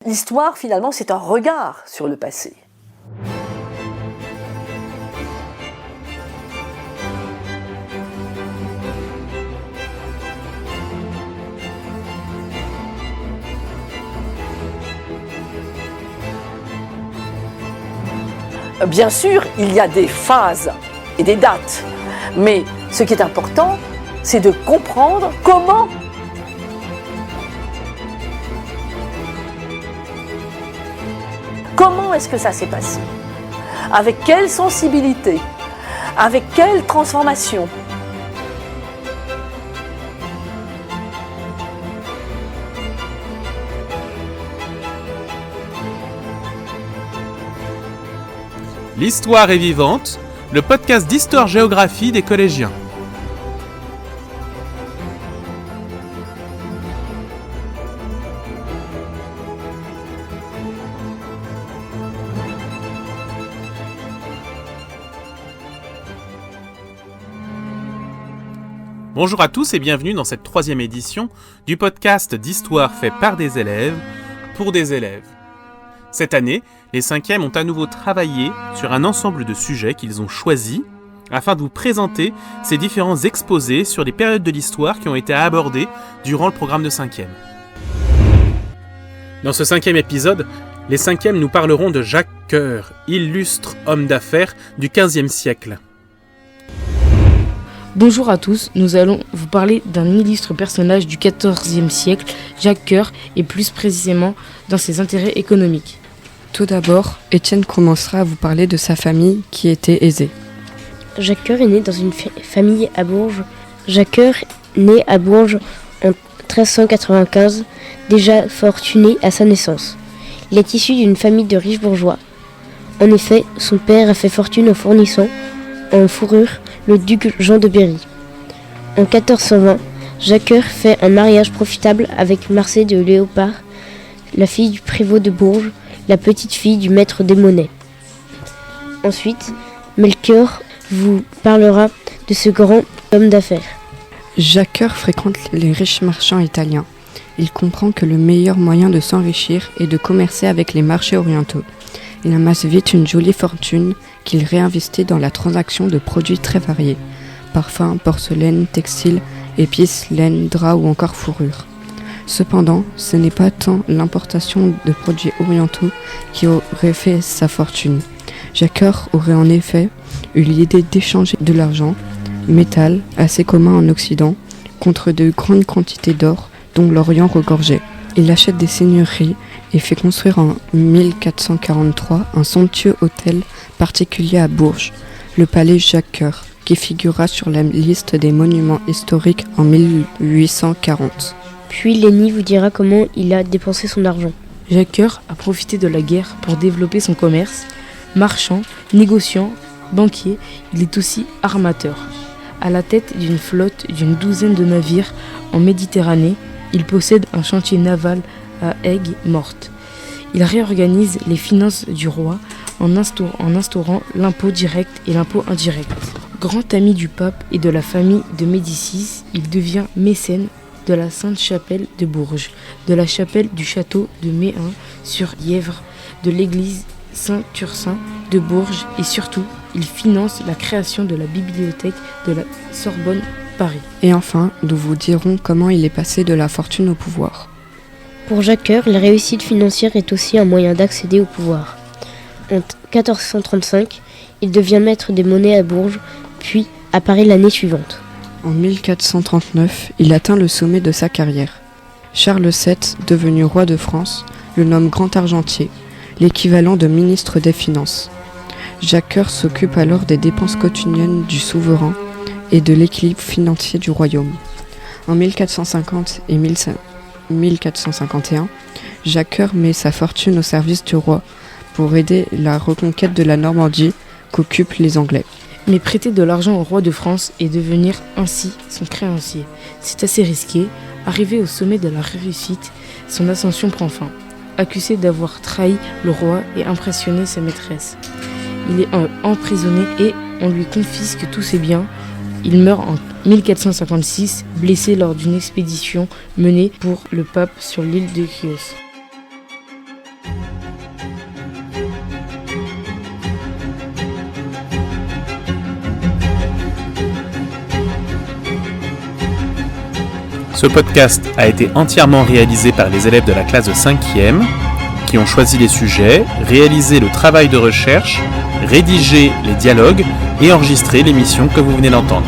L'histoire, finalement, c'est un regard sur le passé. Bien sûr, il y a des phases et des dates, mais ce qui est important, c'est de comprendre comment est-ce que ça s'est passé, avec quelle sensibilité, avec quelle transformation. L'histoire est vivante, le podcast d'histoire-géographie des collégiens. Bonjour à tous et bienvenue dans cette 3e édition du podcast d'histoire fait par des élèves, pour des élèves. Cette année, les 5e ont à nouveau travaillé sur un ensemble de sujets qu'ils ont choisis afin de vous présenter ces différents exposés sur les périodes de l'histoire qui ont été abordées durant le programme de 5e. Dans ce 5e épisode, les 5e nous parleront de Jacques Coeur, illustre homme d'affaires du XVe siècle. Bonjour à tous, nous allons vous parler d'un illustre personnage du XIVe siècle, Jacques Coeur, et plus précisément dans ses intérêts économiques. Tout d'abord, Étienne commencera à vous parler de sa famille qui était aisée. Jacques Coeur est né dans une famille à Bourges. Jacques Coeur, né à Bourges en 1395, déjà fortuné à sa naissance. Il est issu d'une famille de riches bourgeois. En effet, son père a fait fortune en fournissant, en fourrure, le duc Jean de Berry. En 1420, Jacques Coeur fait un mariage profitable avec Marcée de Léopard, la fille du prévôt de Bourges, la petite fille du maître des monnaies. Ensuite, Melchior vous parlera de ce grand homme d'affaires. Jacques Coeur fréquente les riches marchands italiens. Il comprend que le meilleur moyen de s'enrichir est de commercer avec les marchés orientaux. Il amasse vite une jolie fortune qu'il réinvestit dans la transaction de produits très variés. Parfums, porcelaine, textiles, épices, laine, draps ou encore fourrure. Cependant, ce n'est pas tant l'importation de produits orientaux qui aurait fait sa fortune. Jacques Coeur aurait en effet eu l'idée d'échanger de l'argent, métal, assez commun en Occident, contre de grandes quantités d'or dont l'Orient regorgeait. Il achète des seigneuries et fait construire en 1443 un somptueux hôtel particulier à Bourges, le palais Jacques Coeur, qui figurera sur la liste des monuments historiques en 1840. Puis Lenny vous dira comment il a dépensé son argent. Jacques Coeur a profité de la guerre pour développer son commerce. Marchand, négociant, banquier, il est aussi armateur. À la tête d'une flotte d'une 12aine de navires en Méditerranée, il possède un chantier naval à Aigues-Mortes. Il réorganise les finances du roi en instaurant l'impôt direct et l'impôt indirect. Grand ami du pape et de la famille de Médicis, il devient mécène de la Sainte-Chapelle de Bourges, de la chapelle du château de Méun sur Yèvre, de l'église Saint-Ursin de Bourges et surtout, il finance la création de la bibliothèque de la Sorbonne Paris. Et enfin, nous vous dirons comment il est passé de la fortune au pouvoir. Pour Jacques Coeur, la réussite financière est aussi un moyen d'accéder au pouvoir. En 1435, il devient maître des monnaies à Bourges, puis à Paris l'année suivante. En 1439, il atteint le sommet de sa carrière. Charles VII, devenu roi de France, le nomme grand argentier, l'équivalent de ministre des Finances. Jacques Coeur s'occupe alors des dépenses quotidiennes du souverain et de l'équilibre financier du royaume. En 1450 et 1451, Jacques Coeur met sa fortune au service du roi pour aider la reconquête de la Normandie qu'occupent les Anglais. Mais prêter de l'argent au roi de France et devenir ainsi son créancier, c'est assez risqué. Arrivé au sommet de la réussite, son ascension prend fin. Accusé d'avoir trahi le roi et impressionné sa maîtresse, il est emprisonné et on lui confisque tous ses biens. Il meurt en 1456, blessé lors d'une expédition menée pour le pape sur l'île de Chios. Ce podcast a été entièrement réalisé par les élèves de la classe de 5e qui ont choisi les sujets, réalisé le travail de recherche, rédigé les dialogues et enregistré l'émission que vous venez d'entendre.